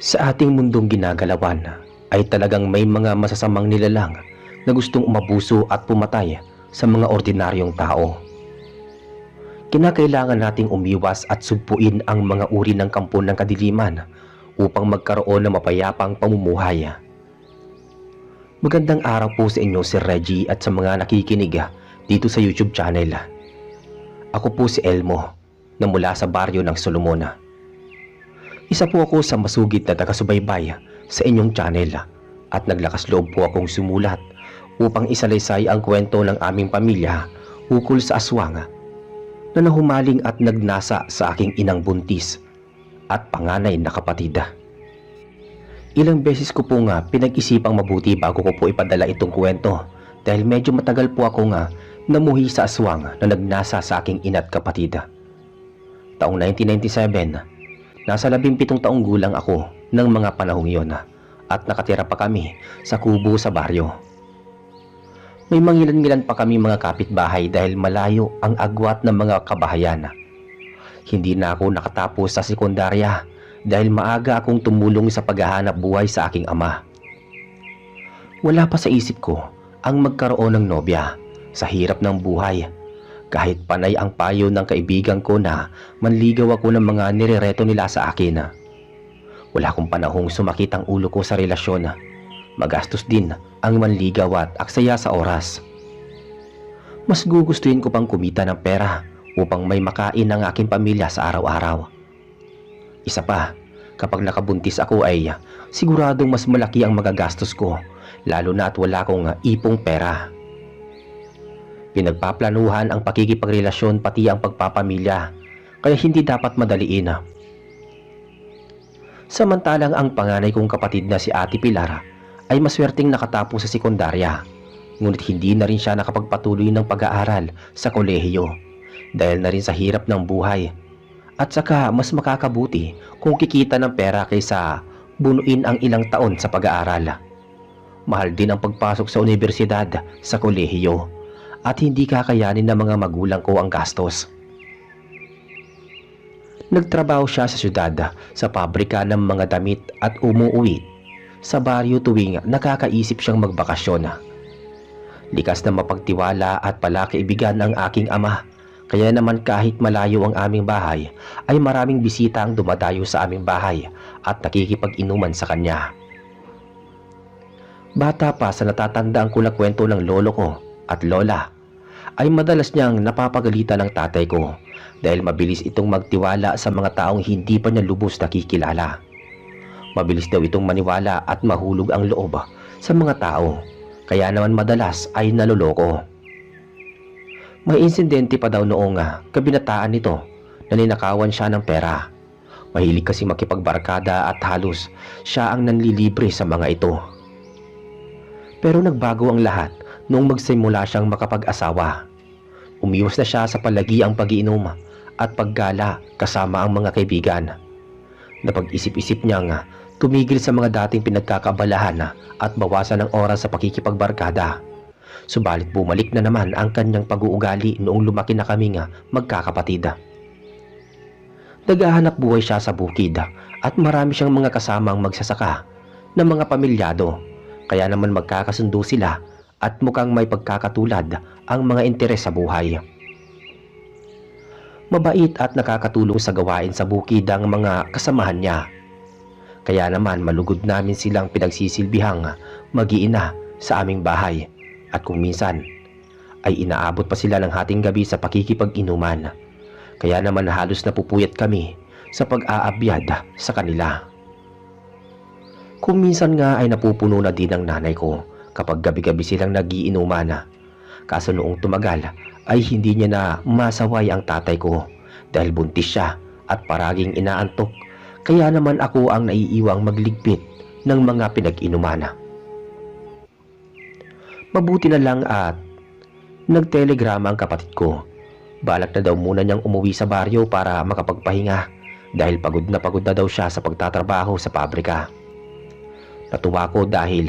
Sa ating mundong ginagalawan ay talagang may mga masasamang nilalang na gustong umabuso at pumatay sa mga ordinaryong tao. Kinakailangan nating umiwas at sugpuin ang mga uri ng kampo ng kadiliman upang magkaroon ng mapayapang pamumuhay. Magandang araw po sa inyo, Sir Reggie, at sa mga nakikinig dito sa YouTube channel. Ako po si Elmo na mula sa baryo ng Solomon. Isa po ako sa masugid na taga-subaybay sa inyong channel at naglakas loob po akong sumulat upang isalaysay ang kwento ng aming pamilya ukol sa aswang na nahumaling at nagnasa sa aking inang buntis at panganay na kapatid. Ilang beses ko po pinag-isipang mabuti bago ko po ipadala itong kwento dahil medyo matagal po ako namuhi sa aswang na nagnasa sa aking ina't kapatid. Taong 1997, nasa 17 taong gulang ako ng mga panahong iyon at nakatira pa kami sa kubo sa baryo. May mangilan-ngilan pa kami mga kapitbahay dahil malayo ang agwat ng mga kabahayan. Hindi na ako nakatapos sa sekundarya dahil maaga akong tumulong sa paghahanap buhay sa aking ama. Wala pa sa isip ko ang magkaroon ng nobya sa hirap ng buhay. Kahit panay ang payo ng kaibigan ko na manligaw ako ng mga nirereto nila sa akin. Wala akong panahong sumakit ang ulo ko sa relasyon. Magastos din ang manligaw at aksaya sa oras. Mas gugustuhin ko pang kumita ng pera upang may makain ng aking pamilya sa araw-araw. Isa pa, kapag nakabuntis ako ay siguradong mas malaki ang magagastos ko, lalo na at wala akong ipong pera. Pinagpaplanuhan ang pakikipagrelasyon pati ang pagpapamilya, kaya hindi dapat madaliin. Samantalang ang panganay kong kapatid na si Ate Pilar ay maswerteng nakatapos sa sekundarya, ngunit hindi na rin siya nakapagpatuloy ng pag-aaral sa kolehiyo dahil na rin sa hirap ng buhay. At saka mas makakabuti kung kikita ng pera kaysa bunuin ang ilang taon sa pag-aaral. Mahal din ang pagpasok sa universidad sa kolehiyo at hindi kakayanin ng mga magulang ko ang gastos. Nagtrabaho siya sa syudad sa pabrika ng mga damit at umuwi sa baryo tuwing nakakaisip siyang magbakasyon. Likas na mapagtiwala at palakaibigan ang aking ama, kaya naman kahit malayo ang aming bahay ay maraming bisita ang dumadayo sa aming bahay at nakikipag-inuman sa kanya. Bata pa sa natatandaan ko na kwento ng lolo ko at lola ay madalas niyang napapagalitan ng tatay ko dahil mabilis itong magtiwala sa mga taong hindi pa niya lubos nakikilala. Mabilis daw itong maniwala at mahulog ang loob sa mga tao, kaya naman madalas ay naloloko. May insidente pa daw noong kabinataan nito na ninakawan siya ng pera. Mahilig kasi makipagbarkada at halos siya ang nanlilibre sa mga ito. Pero nagbago ang lahat noong magsimula siyang makapag-asawa. Umiwas na siya sa palagiang pag-iinom at paggala kasama ang mga kaibigan. Napag-isip-isip niyang tumigil sa mga dating pinagkakabalahan at bawasan ang oras sa pakikipagbarkada. Subalit bumalik na naman ang kanyang pag-uugali noong lumaki na kaming magkakapatid. Naghahanap buhay siya sa bukid at marami siyang mga kasamang magsasaka na mga pamilyado, kaya naman magkakasundo sila at mukhang may pagkakatulad ang mga interes sa buhay. Mabait at nakakatulong sa gawain sa bukid ang mga kasamahan niya. Kaya naman malugod namin silang pinagsisilbihang mag-iina sa aming bahay at kung minsan ay inaabot pa sila ng hating gabi sa pakikipag-inuman. Kaya naman halos napupuyat kami sa pag-aabyad sa kanila. Kung minsan nga ay napupuno na din ang nanay ko kapag gabi-gabi silang nagiinuman. Kaso noong tumagal ay hindi niya na masaway ang tatay ko dahil buntis siya at paraging inaantok. Kaya naman ako ang naiiwang magligpit ng mga pinag-inuman. Mabuti na lang at nagtelegrama ang kapatid ko. Balak na daw muna niyang umuwi sa baryo para makapagpahinga dahil pagod na daw siya sa pagtatrabaho sa pabrika. Natuwa ko dahil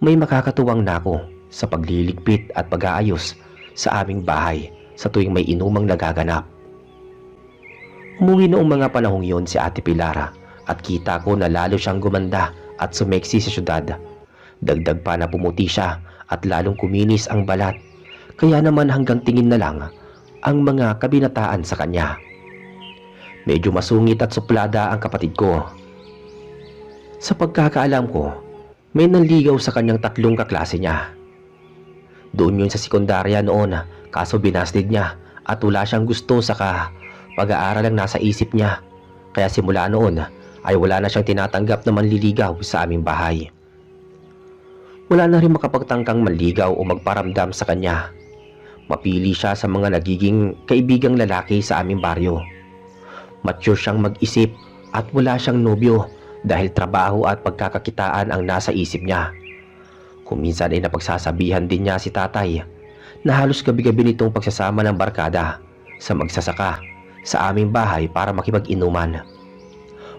may makakatuwang nako sa pagliligpit at pag-aayos sa aming bahay sa tuwing may inumang nagaganap. Umuwi noong mga panahong yon si Ate Pilara at kita ko na lalo siyang gumanda at sumeksi sa syudad. Dagdag pa na pumuti siya at lalong kuminis ang balat, kaya naman hanggang tingin na lang ang mga kabinataan sa kanya. Medyo masungit at suplada ang kapatid ko. Sa pagkakaalam ko, may nanligaw sa kanyang 3 kaklase niya. Doon yun sa sekundarya noon, kaso binasted niya at wala siyang gusto saka pag-aaral ang nasa isip niya. Kaya simula noon ay wala na siyang tinatanggap na manliligaw sa aming bahay. Wala na rin makapagtangkang manligaw o magparamdam sa kanya. Mapili siya sa mga nagiging kaibigang lalaki sa aming baryo. Mature siyang mag-isip at wala siyang nobyo dahil trabaho at pagkakakitaan ang nasa isip niya. Kung minsan ay napagsasabihan din niya si tatay na halos gabi-gabi nitong pagsasama ng barkada sa magsasaka sa aming bahay para makipag-inuman.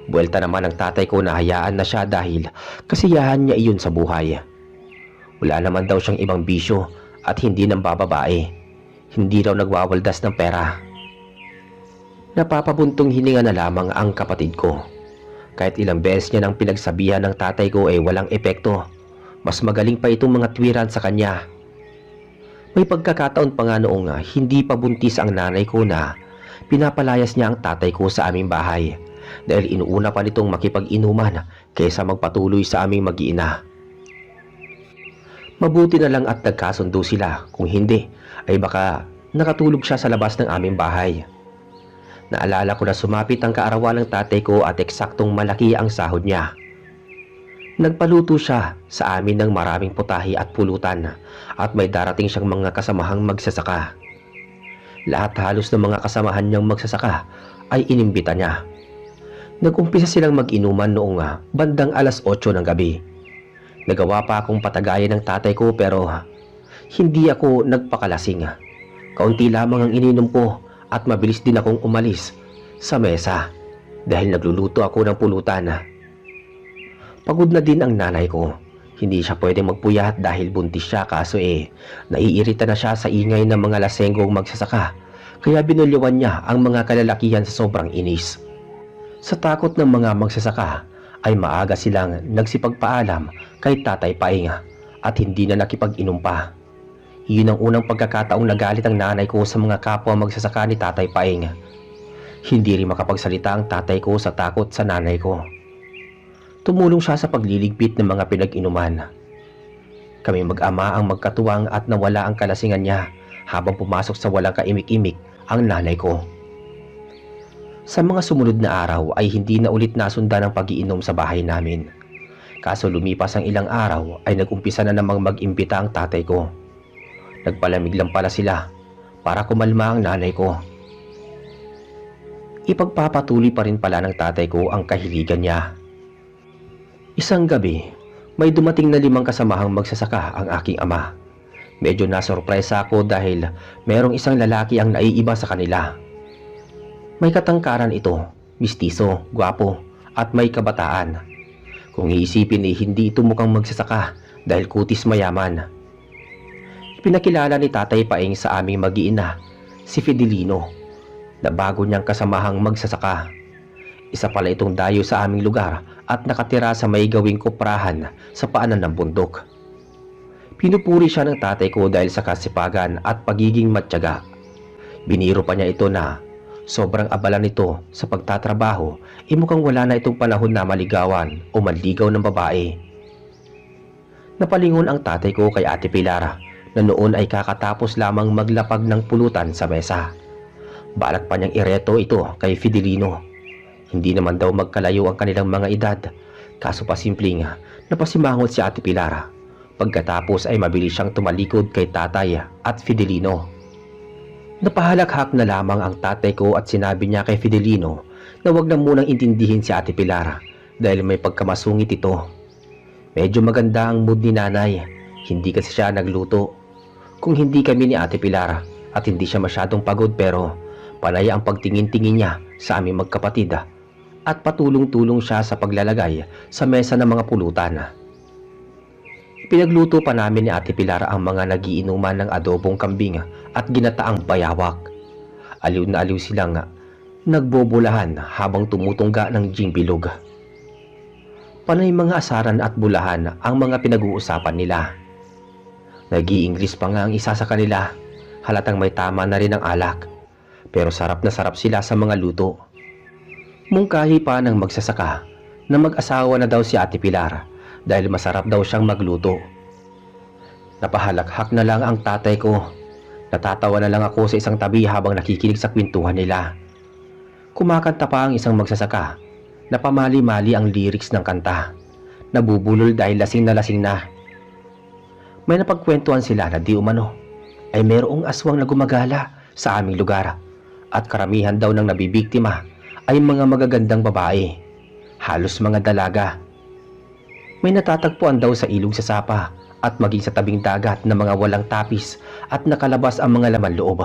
Buwelta naman ang tatay ko na hayaan na siya dahil kasiyahan niya iyon sa buhay. Wala naman daw siyang ibang bisyo at hindi nang bababae. Hindi raw nagwawaldas ng pera. Napapabuntong hininga na lamang ang kapatid ko. Kahit ilang beses niya nang pinagsabihan ng tatay ko ay walang epekto. Mas magaling pa itong mga tuwiran sa kanya. May pagkakataon pa nga noong hindi pa buntis ang nanay ko na pinapalayas niya ang tatay ko sa aming bahay dahil inuuna pa nitong makipag-inuman kaysa magpatuloy sa aming mag-iina. Mabuti na lang at nagkasundo sila, kung hindi ay baka nakatulog siya sa labas ng aming bahay. Naalala ko na sumapit ang kaarawan ng tatay ko at eksaktong malaki ang sahod niya. Nagpaluto siya sa amin ng maraming putahe at pulutan at may darating siyang mga kasamahang magsasaka. Lahat halos ng mga kasamahan niyang magsasaka ay inimbita niya. Nag-umpisa silang mag-inuman noong bandang 8:00 ng gabi. Nagawa pa akong patagayan ng tatay ko pero hindi ako nagpakalasing. Kaunti lamang ang ininom ko at mabilis din akong umalis sa mesa dahil nagluluto ako ng pulutan. Pagod na din ang nanay ko. Hindi siya pwedeng magpuyat dahil buntis siya kaso naiirita na siya sa ingay ng mga lasenggong magsasaka kaya binulyawan niya ang mga kalalakihan sa sobrang inis. Sa takot ng mga magsasaka ay maaga silang nagsipagpaalam kay Tatay Paing at hindi na nakipag-inom pa. Iyon ang unang pagkakataong nagalit ang nanay ko sa mga kapwa magsasaka ni Tatay Paing. Hindi rin makapagsalita ang tatay ko sa takot sa nanay ko. Tumulong siya sa pagliligpit ng mga pinag-inuman. Kami mag-ama ang magkatuwang at nawala ang kalasingan niya habang pumasok sa walang kaimik-imik ang nanay ko. Sa mga sumunod na araw ay hindi na ulit nasundan ang pag-iinom sa bahay namin. Kaso lumipas ang ilang araw ay nag-umpisa na namang mag-imbita ang tatay ko. Nagpalamig lang pala sila para kumalma ang nanay ko. Ipagpapatuloy pa rin pala ng tatay ko ang kahiligan niya. Isang gabi, may dumating na 5 kasamahang magsasaka ang aking ama. Medyo nasurpresa ako dahil merong isang lalaki ang naiiba sa kanila. May katangkaran ito, mistiso, gwapo, at may kabataan. Kung iisipin hindi ito mukhang magsasaka dahil kutis mayaman. Pinakilala ni Tatay Paing sa aming mag-iina, si Fidelino, na bago niyang kasamahang magsasaka. Isa pala itong dayo sa aming lugar at nakatira sa may gawing kuprahan sa paanan ng bundok. Pinupuri siya ng tatay ko dahil sa kasipagan at pagiging matyaga. Biniro pa niya ito na sobrang abala nito sa pagtatrabaho mukhang wala na itong panahon na maligawan o manligaw ng babae. Napalingon ang tatay ko kay Ate Pilar na noon ay kakatapos lamang maglapag ng pulutan sa mesa. Balak pa niyang ireto ito kay Fidelino. Hindi naman daw magkalayo ang kanilang mga edad, kaso pasimpleng napasimangot si Ate Pilar. Pagkatapos ay mabilis siyang tumalikod kay tatay at Fidelino. Napahalakhak na lamang ang tatay ko at sinabi niya kay Fidelino na wag na munang intindihin si Ate Pilar dahil may pagkamasungit ito. Medyo maganda ang mood ni nanay, hindi kasi siya nagluto. Kung hindi kami ni Ate Pilar at hindi siya masyadong pagod pero panay ang pagtingin-tingin niya sa aming magkapatid at patulong-tulong siya sa paglalagay sa mesa ng mga pulutan. Pinagluto pa namin ni Ate Pilar ang mga nagiinuman ng adobong kambing at ginataang bayawak. Aliw na aliw silang nagbobolahan habang tumutungga ng gin bilog. Panay mga asaran at bulahan ang mga pinag-uusapan nila. Nag-i-English pa nga ang isa sa kanila, halatang may tama na rin ang alak. Pero sarap na sarap sila sa mga luto. Mungkahi pa ng magsasaka na mag-asawa na daw si Ate Pilar dahil masarap daw siyang magluto. Napahalakhak na lang ang tatay ko. Natatawa na lang ako sa isang tabi habang nakikinig sa kwentuhan nila. Kumakanta pa ang isang magsasaka. Napamali-mali ang lyrics ng kanta. Nabubulol dahil lasing na. May napagkwentuhan sila na di umano ay mayroong aswang na gumagala sa aming lugar at karamihan daw ng nabibiktima ay mga magagandang babae, halos mga dalaga. May natatagpuan daw sa ilog sa Sapa at maging sa tabing dagat na mga walang tapis at nakalabas ang mga laman loob.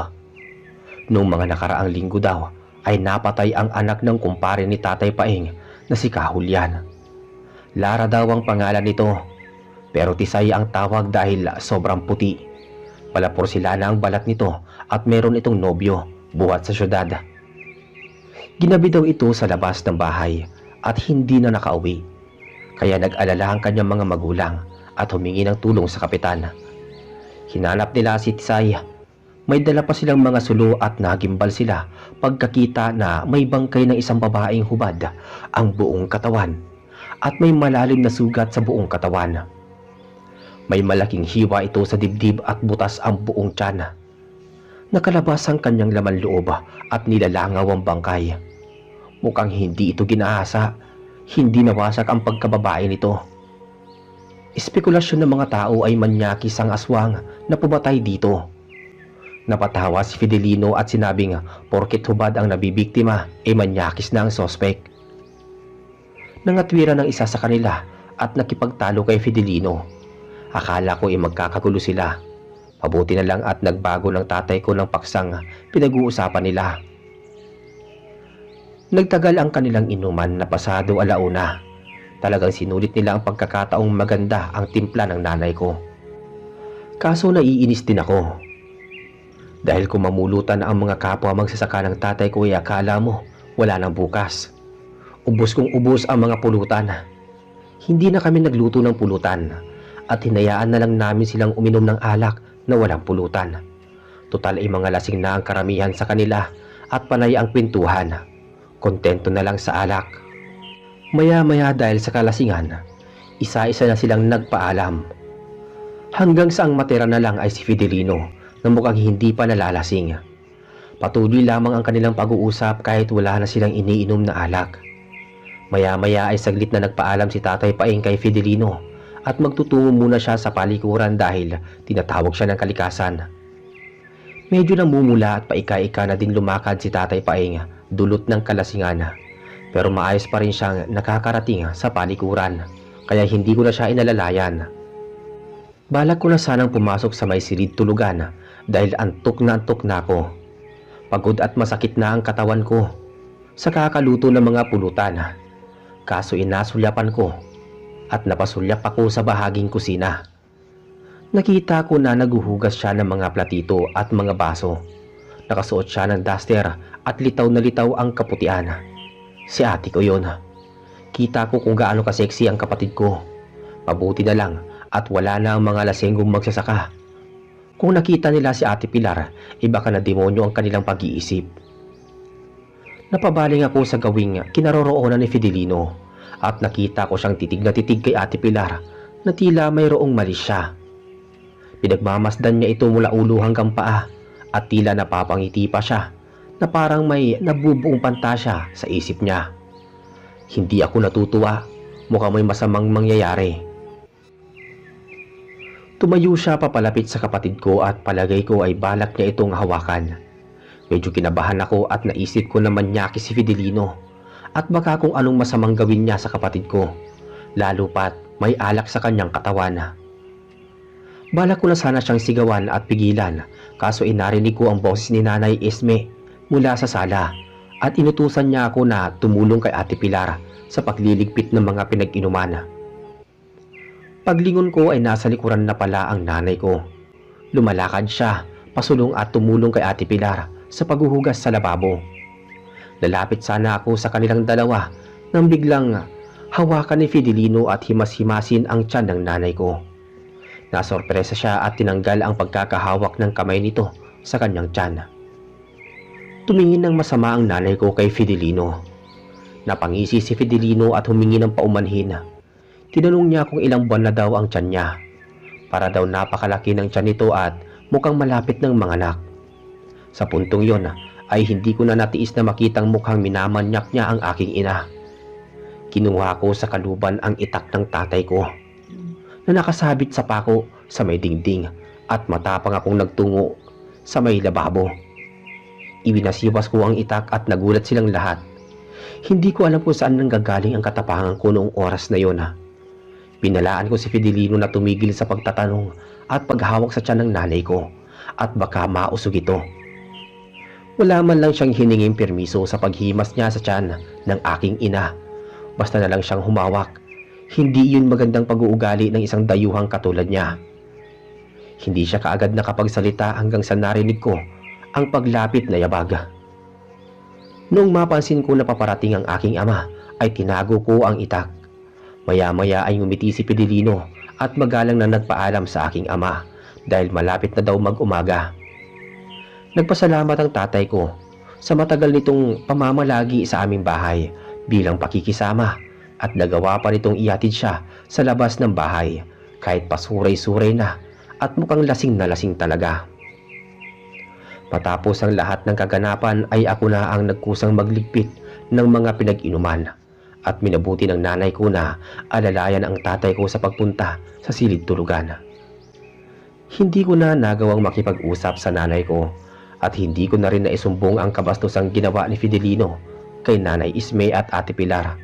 Noong mga nakaraang linggo daw ay napatay ang anak ng kumpare ni Tatay Paeng na si Kahulyan. Lara daw ang pangalan nito, pero Tisay ang tawag dahil sobrang puti. Palapor sila na ang balat nito at meron itong nobyo buhat sa syudad. Ginabi daw ito sa labas ng bahay at hindi na nakauwi. Kaya nag-alala ang kanyang mga magulang at humingi ng tulong sa kapitan. Hinanap nila si Tisay. May dala pa silang mga sulo at nagimbal sila pagkakita na may bangkay ng isang babaeng hubad ang buong katawan at may malalim na sugat sa buong katawan. May malaking hiwa ito sa dibdib at butas ang buong tiyan. Nakalabas ang kanyang laman loob at nilalangaw ang bangkay. Mukhang hindi ito ginaasa, hindi nawasak ang pagkababae nito. Espekulasyon ng mga tao ay manyakis ang aswang na pumatay dito. Napatawa si Fidelino at sinabing porket hubad ang nabibiktima ay manyakis na ang sospek. Nangatwira ng isa sa kanila at nakipagtalo kay Fidelino. Akala ko ay magkakagulo sila. Mabuti na lang at nagbago ng tatay ko ng paksang pinag-uusapan nila. Nagtagal ang kanilang inuman na pasado alauna. Talagang sinulit nila ang pagkakataong maganda ang timpla ng nanay ko. Kaso naiinis din ako. Dahil kung mamulutan ang mga kapwa magsasaka ng tatay ko ay akala mo wala nang bukas. Ubos kong ubos ang mga pulutan. Hindi na kami nagluto ng pulutan at hinayaan na lang namin silang uminom ng alak na walang pulutan. Total ay mga lasing na ang karamihan sa kanila at panay ang kwentuhan. Kontento na lang sa alak. Maya-maya dahil sa kalasingan, isa-isa na silang nagpaalam. Hanggang sa ang matira na lang ay si Fidelino na mukhang hindi pa nalalasing. Patuloy lamang ang kanilang pag-uusap kahit wala na silang iniinom na alak. Maya-maya ay saglit na nagpaalam si Tatay Paeng kay Fidelino at magtutungo muna siya sa palikuran dahil tinatawag siya ng kalikasan. Medyo namumula at paika-ika na din lumakad si Tatay Paeng dulot ng kalasingan. Pero maayos pa rin siyang nakakarating sa palikuran kaya hindi ko na siya inalalayan. Balak ko na sanang pumasok sa may silid tulugan dahil antok na ako. Pagod at masakit na ang katawan ko sa kakaluto ng mga pulutan. Kaso inasulyapan ko at napasulyap ako sa bahaging kusina. Nakita ko na naguhugas siya ng mga platito at mga baso. Nakasuot siya ng duster at litaw na litaw ang kaputian. Si ate ko yun. Kita ko kung gaano ka-sexy ang kapatid ko. Mabuti na lang at wala na ang mga lasenggong magsasaka. Kung nakita nila si Ate Pilar, baka na demonyo ang kanilang pag-iisip. Napabaling ako sa gawing kinaroroonan ni Fidelino at nakita ko siyang titig na titig kay Ate Pilar na tila mayroong mali siya. Pinagmamasdan niya ito mula ulo hanggang paa at tila napapangiti pa siya na parang may nabubuong pantasya sa isip niya. Hindi ako natutuwa, mukhang may masamang mangyayari. Tumayo siya papalapit sa kapatid ko at palagay ko ay balak niya itong hawakan. Medyo kinabahan ako at naisip ko na manyaki si Fidelino at baka kung anong masamang gawin niya sa kapatid ko, lalo pat may alak sa kanyang katawan. Balak ko na sana siyang sigawan at pigilan, kaso inarinig ko ang boses ni Nanay Esme mula sa sala at inutusan niya ako na tumulong kay Ate Pilar sa pagliligpit ng mga pinag-inuman. Paglingon ko ay nasa likuran na pala ang nanay ko. Lumalakad siya, pasulong at tumulong kay Ate Pilar sa paghuhugas sa lababo. Lalapit sana ako sa kanilang dalawa nang biglang Hawakan ni Fidelino at himas-himasin ang tiyan ng nanay ko. Nasorpresa siya at tinanggal ang pagkakahawak ng kamay nito sa kanyang tiyan. Tumingin ng masama ang nanay ko kay Fidelino. Napangisi si Fidelino at humingi ng paumanhin. Tinanong niya kung ilang buwan na daw ang tiyan niya. Para daw napakalaki ng tiyan nito at mukhang malapit ng manganak. Sa puntong yon ay hindi ko na natiis na makitang mukhang minamanyak niya ang aking ina. Kinuha ko sa kaluban ang itak ng tatay ko na nakasabit sa pako sa may dingding at matapang akong nagtungo sa may lababo. Ibinasiwas ko ang itak at nagulat silang lahat. Hindi ko alam kung saan nanggagaling ang katapangan ko noong oras na yon. Binalaan ko si Fidelino na tumigil sa pagtatanong at paghawak sa tiyan ng nanay ko at baka mausog ito. Wala man lang siyang hininging permiso sa paghimas niya sa tiyan ng aking ina. Basta na lang siyang humawak. Hindi yun magandang pag-uugali ng isang dayuhang katulad niya. Hindi siya kaagad nakapagsalita hanggang sa narinig ko ang paglapit na yabag. Noong mapansin ko na paparating ang aking ama, ay tinago ko ang itak. Maya-maya ay ngumiti si Fidelino at magalang na nagpaalam sa aking ama dahil malapit na daw mag-umaga. Nagpasalamat ang tatay ko sa matagal nitong pamamalagi sa aming bahay bilang pakikisama at nagawa pa nitong ihatid siya sa labas ng bahay kahit pasuray-suray na at mukhang lasing na lasing talaga. Matapos ang lahat ng kaganapan ay ako na ang nagkusang magligpit ng mga pinag-inuman at minabuti ng nanay ko na alalayan ang tatay ko sa pagpunta sa silid tulugan. Hindi ko na nagawang makipag-usap sa nanay ko at hindi ko na rin naisumbong ang kabastosang ginawa ni Fidelino kay Nanay Ismay at Ate Pilar.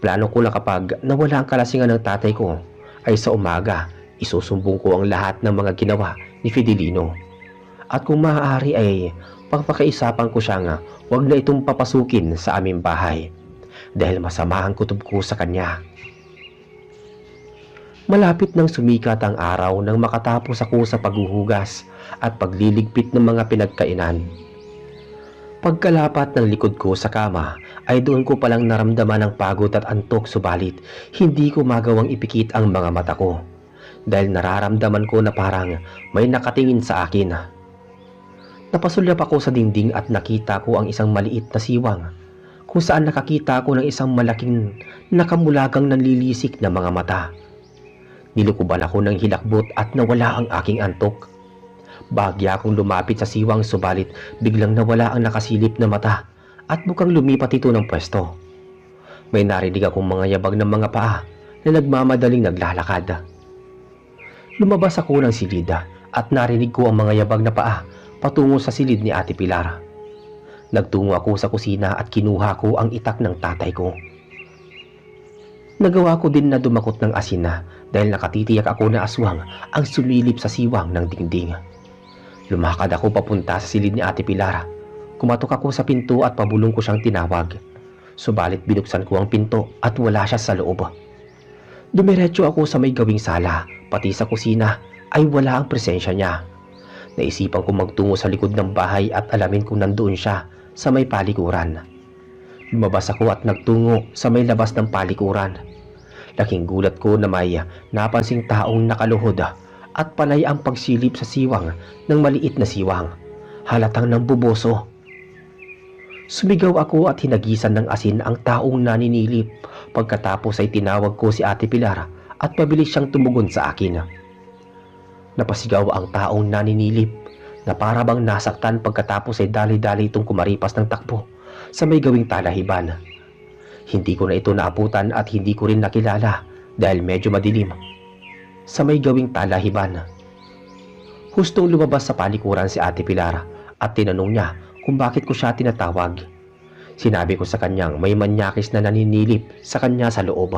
Plano ko na kapag nawala ang kalasingan ng tatay ko ay sa umaga isusumbong ko ang lahat ng mga ginawa ni Fidelino. At kung maaari ay pagpakaisapan ko siya nga huwag na itong papasukin sa aming bahay dahil masama ang kutob ko sa kanya. Malapit nang sumikat ang araw nang makatapos ako sa paghuhugas at pagliligpit ng mga pinagkainan. Pagkalapat ng likod ko sa kama ay doon ko palang naramdaman ang pagod at antok, subalit hindi ko magawang ipikit ang mga mata ko dahil nararamdaman ko na parang may nakatingin sa akin. Napasulyap ako sa dingding at nakita ko ang isang maliit na siwang kung saan nakakita ko ng isang malaking nakamulagang nanlilisik na mga mata. Nilukuban ako ng hilakbot at nawala ang aking antok. Bahagya akong lumapit sa siwang, subalit biglang nawala ang nakasilip na mata at mukhang lumipat ito ng pwesto. May narinig akong mga yabag ng mga paa na nagmamadaling naglalakad. Lumabas ako ng silid at narinig ko ang mga yabag na paa patungo sa silid ni Ate Pilar. Nagtungo ako sa kusina at kinuha ko ang itak ng tatay ko. Nagawa ko din na dumakot ng asin dahil nakatitiyak ako na aswang ang sumilip sa siwang ng dingding. Lumakad ako papunta sa silid ni Ate Pilar. Kumatok ako sa pinto at pabulong ko siyang tinawag. Subalit binuksan ko ang pinto at wala siya sa loob. Dumiretso ako sa may gawing sala, pati sa kusina ay wala ang presensya niya. Naisipan ko magtungo sa likod ng bahay at alamin kung nandoon siya sa may palikuran. Lumabas ako at nagtungo sa may labas ng palikuran. Laking gulat ko na may napansing taong nakaluhod at panay ang pagsilip sa siwang ng maliit na siwang, halatang nambuboso. Sumigaw ako at hinagisan ng asin ang taong naninilip. Pagkatapos ay tinawag ko si Ate Pilar at pabilis siyang tumugon sa akin. Napasigaw ang taong naninilip na para bang nasaktan, pagkatapos ay dali-dali itong kumaripas ng takbo sa may gawing talahiban. Hindi ko na ito naabutan at hindi ko rin nakilala dahil medyo madilim. Sa may gawing talahiban, hustong lumabas sa palikuran si Ate Pilar at tinanong niya kung bakit ko siya tinatawag. Sinabi ko sa kanyang may manyakis na naninilip sa kanya sa loob.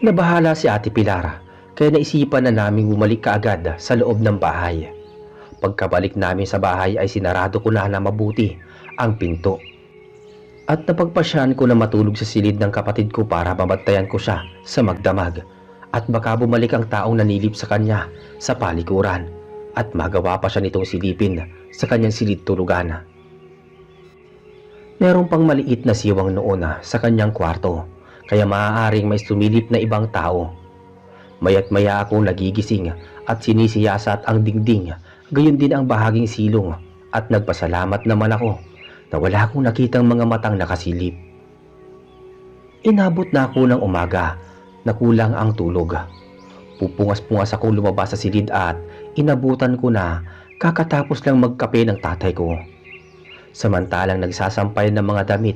Nabahala si Ate Pilar kaya naisipan na naming bumalik kaagad sa loob ng bahay. Pagkabalik namin sa bahay ay sinarado ko na mabuti ang pinto. At napagpasyahan ko na matulog sa silid ng kapatid ko para mabantayan ko siya sa magdamag at baka bumalik ang taong nanilip sa kanya sa palikuran at magawa pa siya nitong silipin sa kanyang silid tulugan. Meron pang maliit na siwang noon sa kanyang kwarto, kaya maaaring may sumilip na ibang tao. Maya't maya akong nagigising at sinisiyasat ang dingding, gayon din ang bahaging silong, at nagpasalamat naman ako na wala akong nakitang mga matang nakasilip. Inabot na ako ng umaga na kulang ang tulog. Pupungas-pungas akong lumabas sa silid at inabutan ko na kakatapos lang magkape ng tatay ko. Samantalang nagsasampay ng mga damit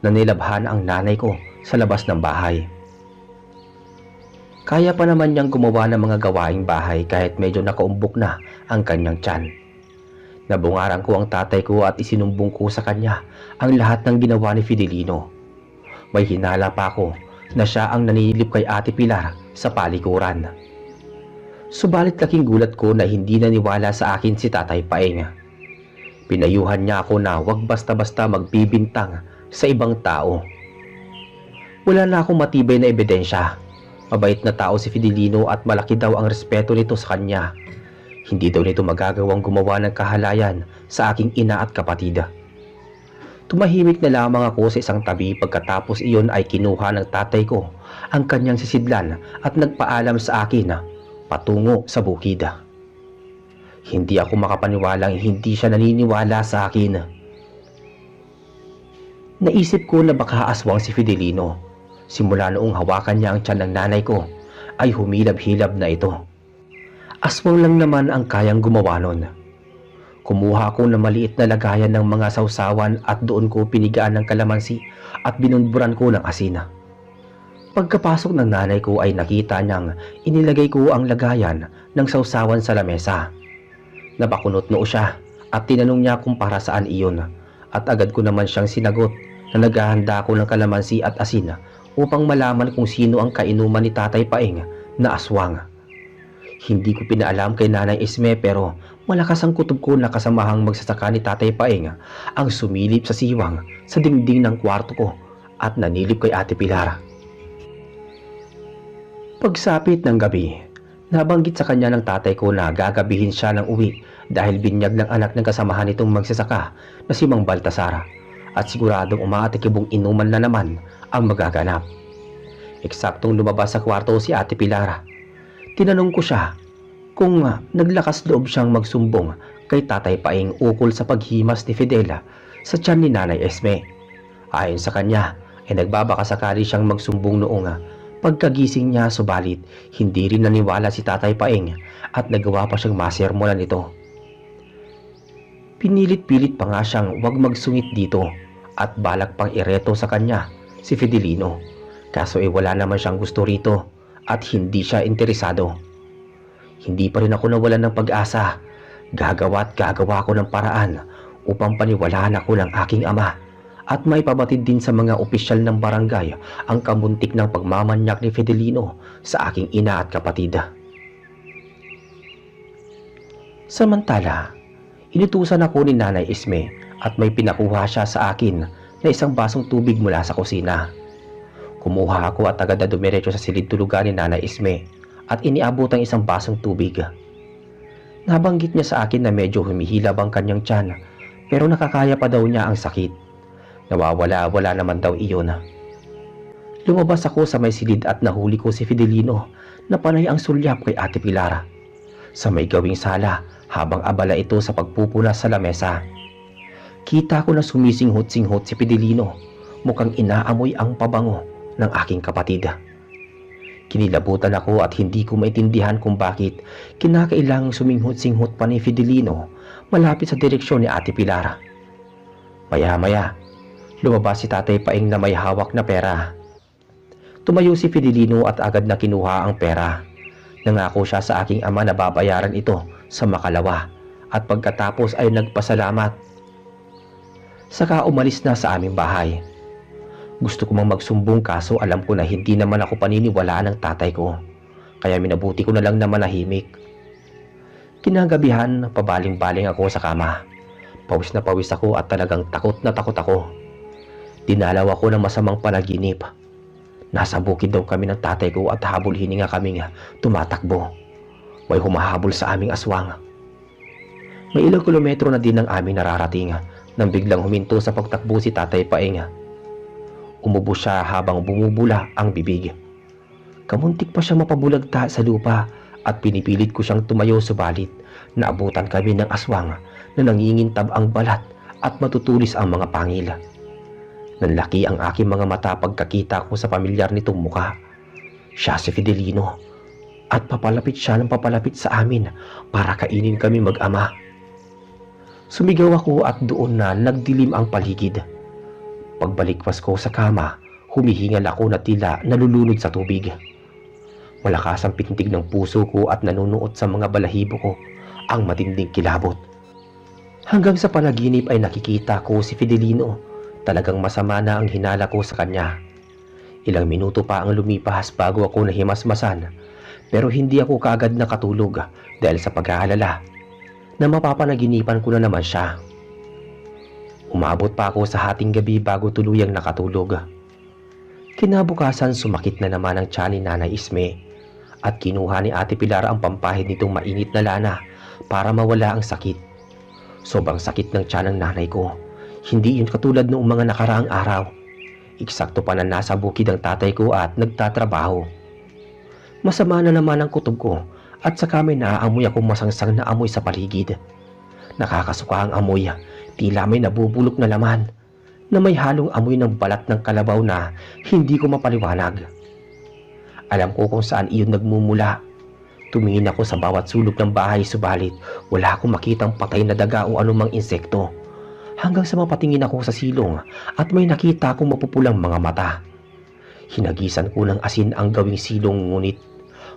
na nilabhan ang nanay ko sa labas ng bahay. Kaya pa naman niyang gumawa ng mga gawaing bahay kahit medyo nakaumbok na ang kanyang tiyan. Nabungaran ko ang tatay ko at isinumbong ko sa kanya ang lahat ng ginawa ni Fidelino. May hinala pa ako na siya ang nanilip kay Ate Pilar sa palikuran. Subalit laking gulat ko na hindi naniwala sa akin si Tatay Paeng. Pinayuhan niya ako na huwag basta-basta magbibintang sa ibang tao. Wala na akong matibay na ebidensya. Mabait na tao si Fidelino at malaki daw ang respeto nito sa kanya. Hindi daw nito magagawang gumawa ng kahalayan sa aking ina at kapatid. Tumahimik na lamang ako sa isang tabi pagkatapos iyon ay kinuha ng tatay ko ang kanyang sisidlan at nagpaalam sa akin patungo sa bukid. Hindi ako makapaniwalang hindi siya naniniwala sa akin. Naisip ko na baka aswang si Fidelino. Simula noong hawakan niya ang tiyan ng nanay ko, ay humilab-hilab na ito. Aswang lang naman ang kayang gumawa nun. Kumuha ako ng maliit na lagayan ng mga sausawan at doon ko pinigaan ng kalamansi at binunburan ko ng asin. Pagkapasok ng nanay ko ay nakita niyang inilagay ko ang lagayan ng sausawan sa lamesa. Napakunot noo siya at tinanong niya kung para saan iyon, at agad ko naman siyang sinagot na naghahanda ako ng kalamansi at asin upang malaman kung sino ang kainuman ni Tatay Paeng na aswang. Hindi ko pinaalam kay Nanay Esme pero malakas ang kutob ko na kasamahang magsasaka ni Tatay Paeng ang sumilip sa siwang sa dingding ng kwarto ko at nanilip kay Ate Pilar. Pagsapit ng gabi, nabanggit sa kanya ng tatay ko na gagabihin siya ng uwi dahil binyag ng anak ng kasamahan nitong magsasaka na si Mang Baltasar at siguradong umaatikibong inuman na naman ang magaganap. Eksaktong lumabas sa kwarto si Ate Pilar. Tinanong ko siya kung naglakas loob siyang magsumbong kay Tatay Paeng ukol sa paghimas ni Fidela sa tiyan ni Nanay Esme. Ayon sa kanya ay nagbabaka sakali siyang magsumbong noong pagkagising niya, subalit hindi rin naniwala si Tatay Paeng at nagawa pa siyang masermonan nito. Pinilit-pilit pa nga siyang huwag magsungit dito at balak pang ireto sa kanya si Fidelino, kaso wala naman siyang gusto rito at hindi siya interesado. Hindi pa rin ako nawalan ng pag-asa. Gagawa ko ng paraan upang paniwalaan ako ng aking ama at may pabatid din sa mga opisyal ng barangay ang kamuntik ng pagmamanyak ni Fidelino sa aking ina at kapatid. Samantala, inutusan ako ni Nanay Esme at may pinakuha siya sa akin na isang basong tubig mula sa kusina. Kumuha ako at agad na dumiretso sa silid tulugan ni Nanay Esme at iniabot ang isang basong tubig. Nabanggit niya sa akin na medyo humihilab ang kanyang tiyan pero nakakaya pa daw niya ang sakit. Nawawala-wala naman daw iyon. Lumabas ako sa may silid at nahuli ko si Fidelino na panay ang sulyap kay Ate Pilar sa may gawing sala habang abala ito sa pagpupunas sa lamesa. Kita ko na sumisinghot-singhot si Fidelino, mukhang inaamoy ang pabango ng aking kapatid. Kinilabutan ako at hindi ko maintindihan kung bakit kinakailangang suminghot-singhot pa ni Fidelino malapit sa direksyon ni Ate Pilar. Maya-maya, lumabas si Tatay Paeng na may hawak na pera. Tumayo si Fidelino at agad na kinuha ang pera. Nangako siya sa aking ama na babayaran ito sa makalawa at pagkatapos ay nagpasalamat. Saka umalis na sa aming bahay. Gusto ko mang magsumbong kaso alam ko na hindi naman ako paniniwalaan ng tatay ko. Kaya minabuti ko na lang na manahimik. Kinagabihan, pabaling-baling ako sa kama. Pawis na pawis ako at talagang takot na takot ako. Dinalaw ako ng masamang panaginip. Nasa bukid daw kami ng tatay ko at habol hininga kaming tumatakbo. May humahabol sa aming aswang. May ilang kilometro na din ang aming nararating nang biglang huminto sa pagtakbo si Tatay Paeng. Umubo siya habang bumubula ang bibig. Kamuntik pa siya mapabulagta sa lupa at pinipilit ko siyang tumayo, subalit naabutan kami ng aswang na nangingintab ang balat at matutulis ang mga pangil. Nanlaki ang aking mga mata pagkakita ko sa pamilyar nitong muka. Siya si Fidelino at papalapit siya ng papalapit sa amin para kainin kami mag-ama. Sumigaw ako at doon na nagdilim ang paligid. Pagbalikwas ko sa kama, humihingal ako na tila nalulunod sa tubig. Malakas ang pintig ng puso ko at nanunuot sa mga balahibo ko ang matinding kilabot. Hanggang sa panaginip ay nakikita ko si Fidelino. Talagang masama na ang hinala ko sa kanya. Ilang minuto pa ang lumipas bago ako nahimasmasan, pero hindi ako kaagad nakatulog dahil sa pag-aalala na mapapanaginipan ko na naman siya. Umabot pa ako sa hating gabi bago tuluyang nakatulog. Kinabukasan sumakit na naman ang tiyan ni Nanay Isme at kinuha ni Ate Pilar ang pampahid nitong mainit na lana para mawala ang sakit. Sobrang sakit ng tiyan ng nanay ko. Hindi yun katulad noong mga nakaraang araw. Eksakto pa na nasa bukid ang tatay ko at nagtatrabaho. Masama na naman ang kutob ko at saka may naaamoy akong masangsang na amoy sa paligid. Nakakasuka ang amoy, tila may nabubulok na laman na may halong amoy ng balat ng kalabaw na hindi ko mapaliwanag. Alam ko kung saan iyon nagmumula. Tumingin ako sa bawat sulok ng bahay, subalit wala akong makitang patay na daga o anumang insekto. Hanggang sa mapatingin ako sa silong at may nakita akong mapupulang mga mata. Hinagisan ko ng asin ang gawing silong, ngunit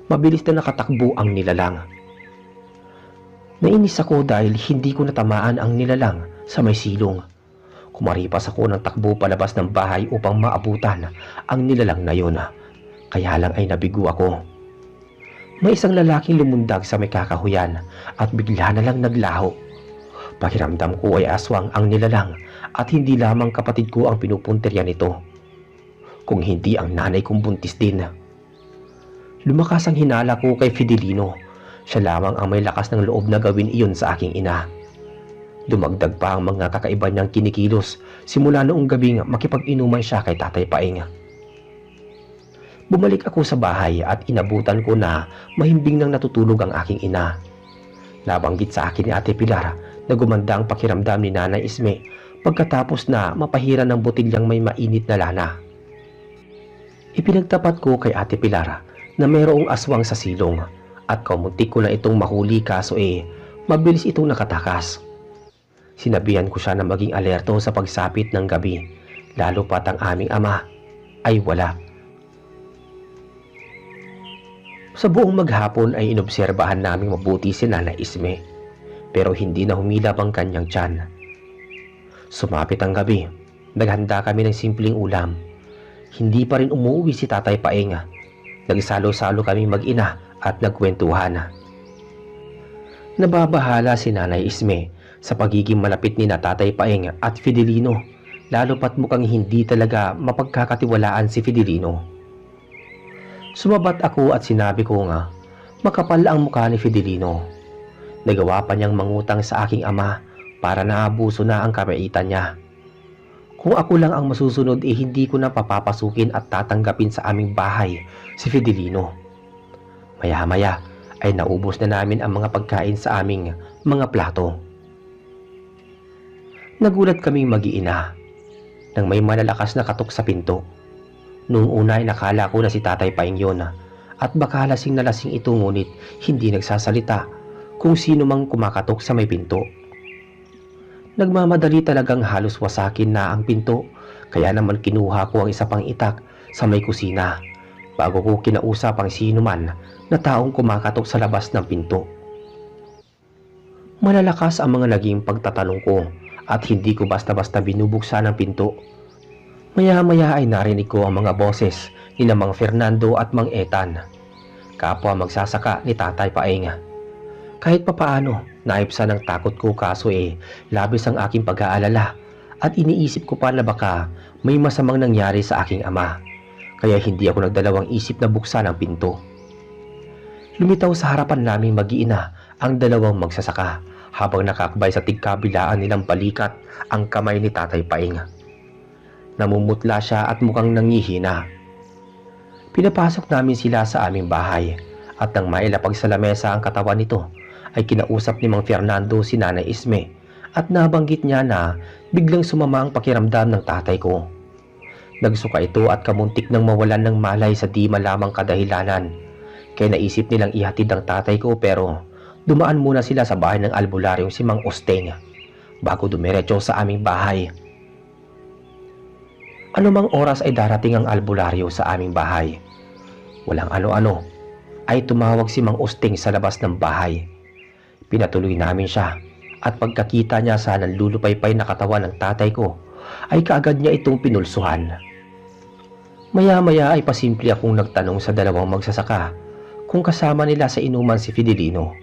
mabilis na nakatakbo ang nilalang. Nainis ako dahil hindi ko natamaan ang nilalang sa may silong. Kumaripas ako ng takbo palabas ng bahay upang maabutan ang nilalang na yun. Kaya lang ay nabigo ako. May isang lalaking lumundag sa may kakahuyan at bigla na lang naglaho. Pakiramdam ko ay aswang ang nilalang at hindi lamang kapatid ko ang pinupuntirya nito. Kung hindi ang nanay kong buntis din. Lumakas ang hinala ko kay Fidelino. Siya lamang ang may lakas ng loob na gawin iyon sa aking ina. Dumagdag pa ang mga kakaiba niyang kinikilos simula noong gabing makipag-inuman siya kay Tatay Paeng. Bumalik ako sa bahay at inabutan ko na mahimbing nang natutulog ang aking ina. Nabanggit sa akin ni Ate Pilar na gumanda ang pakiramdam ni Nanay Isme pagkatapos na mapahiran ng botilyang may mainit na lana. Ipinagtapat ko kay Ate Pilar na mayroong aswang sa silong at kamuntik ko na itong mahuli, kaso mabilis itong nakatakas. Sinabihan ko siya na maging alerto sa pagsapit ng gabi, lalo pat ang aming ama ay wala. Sa buong maghapon ay inobserbahan naming mabuti si Nanay Isme, pero hindi na humilab ang kanyang tiyan. Sumapit ang gabi, naghanda kami ng simpleng ulam. Hindi pa rin umuwi si Tatay Paeng. Nagsalo-salo kami mag-ina at nagkwentuhan. Nababahala si Nanay Isme sa pagiging malapit ni Tatay Paeng at Fidelino, lalo pat mukhang hindi talaga mapagkakatiwalaan si Fidelino. Sumabat ako at sinabi ko nga, makapal ang mukha ni Fidelino. Nagawa pa niyang mangutang sa aking ama para naabuso na ang kabaitan niya. Kung ako lang ang masusunod, hindi ko na papapasukin at tatanggapin sa aming bahay si Fidelino. Maya-maya ay naubos na namin ang mga pagkain sa aming mga plato. Nagulat kaming mag-iina nang may malalakas na katok sa pinto. Noong una ay nakala ko na si Tatay Paeng yun at baka lasing na lasing ito, ngunit hindi nagsasalita kung sino mang kumakatok sa may pinto. Nagmamadali talagang halos wasakin na ang pinto, kaya naman kinuha ko ang isa pang itak sa may kusina bago ko kinausap ang sino man na taong kumakatok sa labas ng pinto. Malalakas ang mga naging pagtatanong ko at hindi ko basta-basta binubuksan ang pinto. Maya-maya ay narinig ko ang mga boses ni Mang Fernando at Mang Etan, kapwa magsasaka ni Tatay Paeng. Kahit papaano, naibsan ang takot ko, kaso labis ang aking pag-aalala at iniisip ko pa na baka may masamang nangyari sa aking ama, kaya hindi ako nagdalawang isip na buksan ang pinto. Lumitaw sa harapan naming mag-iina ang dalawang magsasaka habang nakakbay sa tigkabilaan nilang balikat ang kamay ni Tatay Paing. Namumutla siya at mukhang nangihina. Pinapasok namin sila sa aming bahay at nang mailapag sa lamesa ang katawan nito ay kinausap ni Mang Fernando si Nanay Isme at nabanggit niya na biglang sumama ang pakiramdam ng tatay ko. Nagsuka ito at kamuntik nang mawalan ng malay sa di malamang kadahilanan. Kaya naisip nilang ihatid ang tatay ko pero dumaan muna sila sa bahay ng albularyong si Mang Usteng bago dumiretso sa aming bahay. Anumang oras ay darating ang albularyo sa aming bahay. Walang ano-ano ay tumawag si Mang Usteng sa labas ng bahay. Pinatuloy namin siya at pagkakita niya sa nanlulupaypay na katawan ng tatay ko ay kaagad niya itong pinulsuhan. Maya-maya ay pasimple akong nagtanong sa dalawang magsasaka kung kasama nila sa inuman si Fidelino.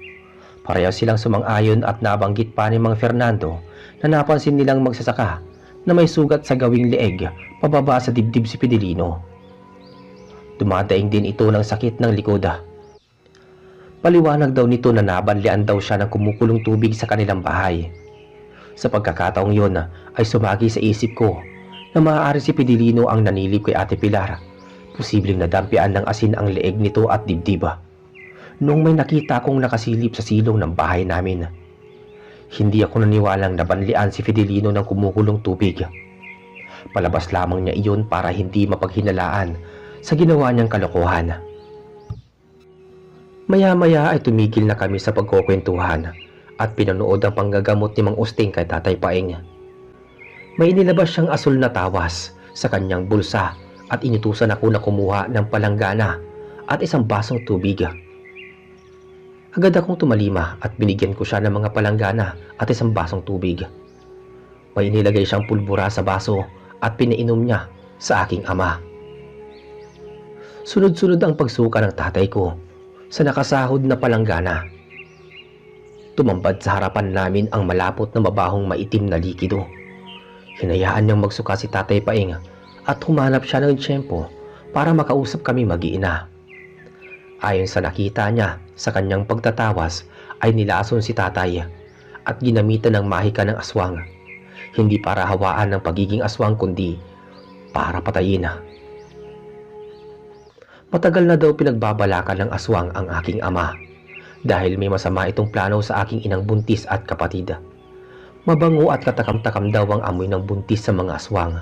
Pareho silang sumang-ayon at nabanggit pa ni Mang Fernando na napansin nilang magsasaka na may sugat sa gawing leeg pababa sa dibdib si Fidelino. Dumadaing din ito ng sakit ng likod. Paliwanag daw nito na nabanlian daw siya ng kumukulong tubig sa kanilang bahay. Sa pagkakataong yon ay sumagi sa isip ko na maaari si Fidelino ang nanilip kay Ate Pilar. Posibleng nadampian ng asin ang leeg nito at dibdib. Noong may nakita akong nakasilip sa silong ng bahay namin, hindi ako naniwalang nabanlian si Fidelino ng kumukulong tubig. Palabas lamang niya iyon para hindi mapaghinalaan sa ginawa niyang kalokohan. Maya-maya ay tumigil na kami sa pagkukwentuhan at pinanood ang panggagamot ni Mang Usteng kay Tatay Paing. May inilabas siyang asul na tawas sa kanyang bulsa at inutusan ako na kumuha ng palanggana at isang basong tubig. Agad akong tumalima at binigyan ko siya ng mga palanggana at isang basong tubig. May inilagay siyang pulbura sa baso at pinainom niya sa aking ama. Sunod-sunod ang pagsuka ng tatay ko sa nakasahod na palanggana. Tumambad sa harapan namin ang malapot na mabahong maitim na likido. Hinayaan niyang magsuka si Tatay Paing at humanap siya ng tiyempo para makausap kami mag-iina. Ayon sa nakita niya sa kanyang pagtatawas ay nilason si tatay at ginamitan ng mahika ng aswang. Hindi para hawaan ng pagiging aswang kundi para patayin. Matagal na daw pinagbabalakan ng aswang ang aking ama dahil may masama itong plano sa aking inang buntis at kapatid. Mabango at katakam-takam daw ang amoy ng buntis sa mga aswang.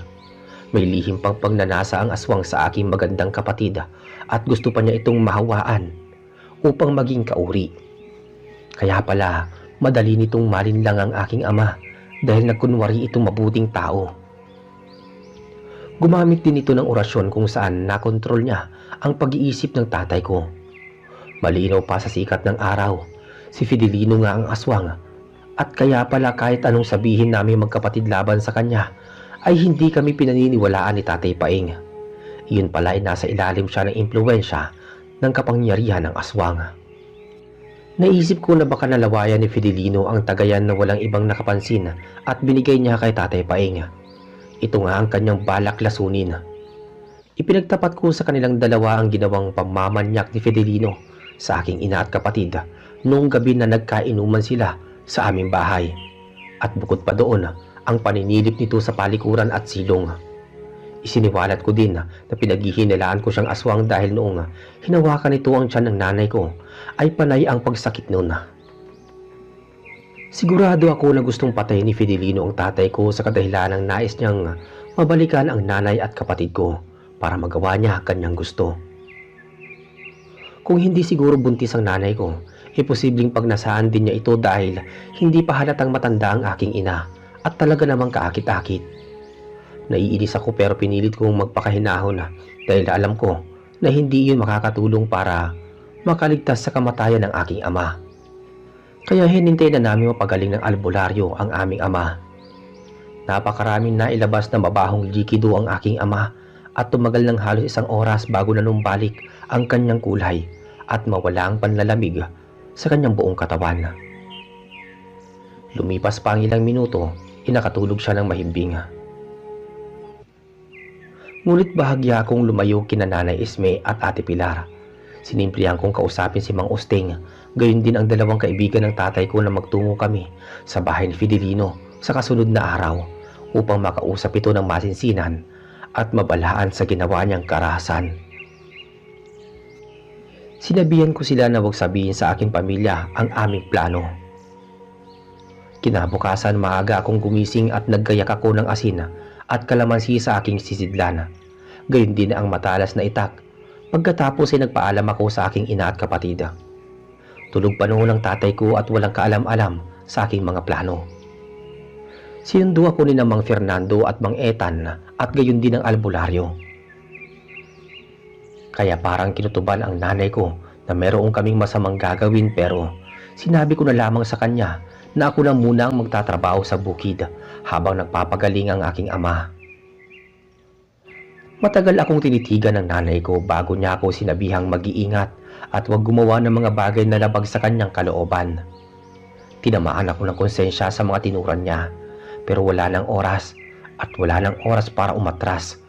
May lihim pang pagnanasa ang aswang sa aking magandang kapatid at gusto pa niya itong mahawaan upang maging kauri. Kaya pala madali nitong malinlang ang aking ama dahil nagkunwari itong mabuting tao. Gumamit din ito ng orasyon kung saan nakontrol niya ang pag-iisip ng tatay ko. Malinaw pa sa sikat ng araw, si Fidelino nga ang aswang at kaya pala kahit anong sabihin namin magkapatid laban sa kanya ay hindi kami pinaniniwalaan ni Tatay Paing. Iyon pala ay nasa ilalim siya ng impluwensya ng kapangyarihan ng aswang. Naisip ko na baka nalawayan ni Fidelino ang tagayan na walang ibang nakapansin at binigay niya kay Tatay Paing. Ito nga ang kanyang balak lasunin. Ipinagtapat ko sa kanilang dalawa ang ginawang pamamanyak ni Fidelino sa aking ina at kapatid noong gabi na nagkainuman sila sa aming bahay. At bukod pa doon, ang paninilip nito sa palikuran at silong. Isiniwalat ko din na pinaghihinalaan ko siyang aswang dahil noong hinawakan nito ang tiyan ng nanay ko ay panay ang pagsakit noon. Sigurado ako na gustong patayin ni Fidelino ang tatay ko sa kadahilan ng nais niyang mabalikan ang nanay at kapatid ko para magawa niya kanyang gusto. Kung hindi siguro buntis ang nanay ko, posibleng pagnasaan din niya ito dahil hindi pa halatang matanda ang aking ina at talaga namang kaakit-akit. Naiinis ako pero pinilit kong magpakahinahon dahil alam ko na hindi yun makakatulong para makaligtas sa kamatayan ng aking ama. Kaya hinintay na namin mapagaling ng albularyo ang aming ama. Napakaraming nailabas na mabahong likido ang aking ama at tumagal ng halos 1 oras bago nanumbalik ang kanyang kulay at mawala ang panlalamig sa kanyang buong katawan. Lumipas pa ang ilang minuto, nakatulog siya ng mahimbing. Ngunit bahagya akong lumayo kina Nanay Isme at Ate Pilar. Sinimplihan kong kausapin si Mang Usteng, Gayon din ang dalawang kaibigan ng tatay ko na magtungo kami sa bahay ni Fidelino sa kasunod na araw upang makausap ito ng masinsinan at mabalaan sa ginawa niyang karahasan. Sinabihan ko sila na huwag sabihin sa aking pamilya ang aming plano. Kinabukasan maaga akong gumising at naggayak ako ng asin at kalamansi sa aking sisidlan. Gayon din ang matalas na itak. Pagkatapos ay nagpaalam ako sa aking ina at kapatid. Tulog pa noon ang tatay ko at walang kaalam-alam sa aking mga plano. Sinundo ako ni Mang Fernando at Mang Etan at gayon din ang albularyo. Kaya parang kinutuban ang nanay ko na meron kaming masamang gagawin, pero sinabi ko na lamang sa kanya na ako lang muna ang magtatrabaho sa bukid habang nagpapagaling ang aking ama. Matagal akong tinitigan ng nanay ko bago niya ako sinabihang mag-iingat at huwag gumawa ng mga bagay na labag sa kanyang kalooban. Tinamaan ako ng konsensya sa mga tinuran niya, pero wala nang oras at wala nang oras para umatras.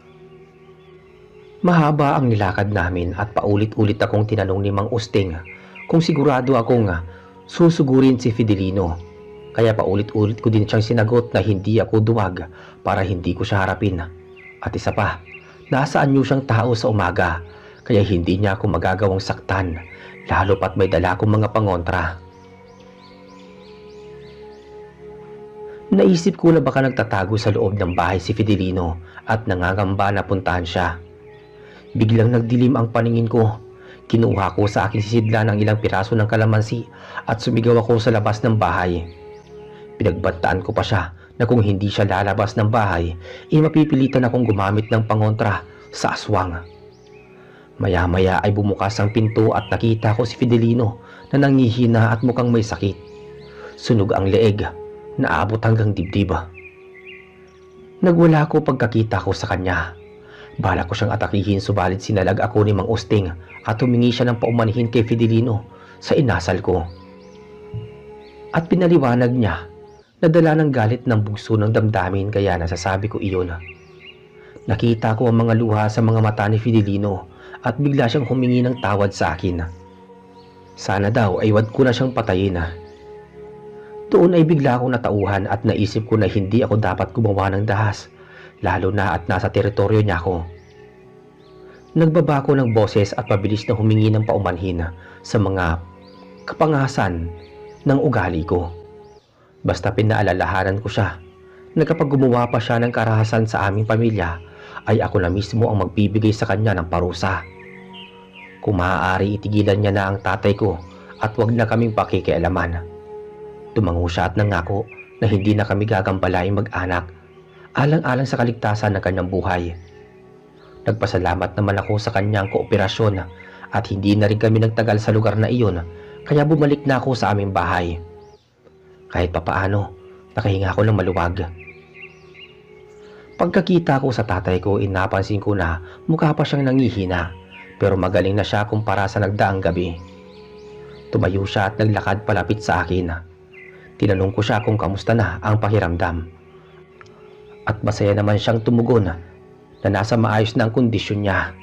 Mahaba ang nilakad namin at paulit-ulit akong tinanong ni Mang Usting kung sigurado akong susugurin si Fidelino. Kaya paulit-ulit ko din siyang sinagot na hindi ako duwag para hindi ko siya harapin. At isa pa, nasaan niyo siyang tao sa umaga, kaya hindi niya ako magagawang saktan, lalo pat may dala akong mga pangontra. Naisip ko na baka nagtatago sa loob ng bahay si Fidelino at nangangamba na puntahan siya. Biglang nagdilim ang paningin ko. Kinuha ko sa aking sisidlan ng ilang piraso ng kalamansi at sumigaw ako sa labas ng bahay. Pinagbantaan ko pa siya na kung hindi siya lalabas ng bahay, mapipilitan akong gumamit ng pangontra sa aswang. Maya-maya ay bumukas ang pinto at nakita ko si Fidelino na nangihina at mukhang may sakit. Sunog ang leeg, naabot hanggang dibdib. Nagwala ko pagkakita ko sa kanya. Bala ko siyang atakihin, subalit sinalag ako ni Mang Usting at humingi siya ng paumanhin kay Fidelino sa inasal ko. At pinaliwanag niya na dala ng galit ng bugso ng damdamin, kaya nasasabi ko iyon. Nakita ko ang mga luha sa mga mata ni Fidelino at bigla siyang humingi ng tawad sa akin. Sana daw ay wag ko na siyang patayin. Doon ay bigla akong natauhan at naisip ko na hindi ako dapat gumawa ng dahas, lalo na at nasa teritoryo niya ako. Nagbaba ko ng boses at pabilis na humingi ng paumanhin sa mga kapangasan ng ugali ko. Basta pinaalalahanan ko siya na kapag gumawa pa siya ng karahasan sa aming pamilya, ay ako na mismo ang magbibigay sa kanya ng parusa. Kung maaari, itigilan niya na ang tatay ko at wag na kaming pakikialaman. Tumango siya at nangako na hindi na kami gagambalay mag-anak, alang-alang sa kaligtasan ng kanyang buhay. Nagpasalamat naman ako sa kanyang kooperasyon at hindi na rin kami nagtagal sa lugar na iyon, kaya bumalik na ako sa aming bahay. Kahit papaano, nakahinga ako ng maluwag. Pagkakita ko sa tatay ko, napansin ko na mukha pa siyang nangihina, pero magaling na siya kumpara sa nagdaang gabi. Tumayo siya at naglakad palapit sa akin. Tinanong ko siya kung kamusta na ang pakiramdam. At masaya naman siyang tumugon na nasa maayos na ang kondisyon niya.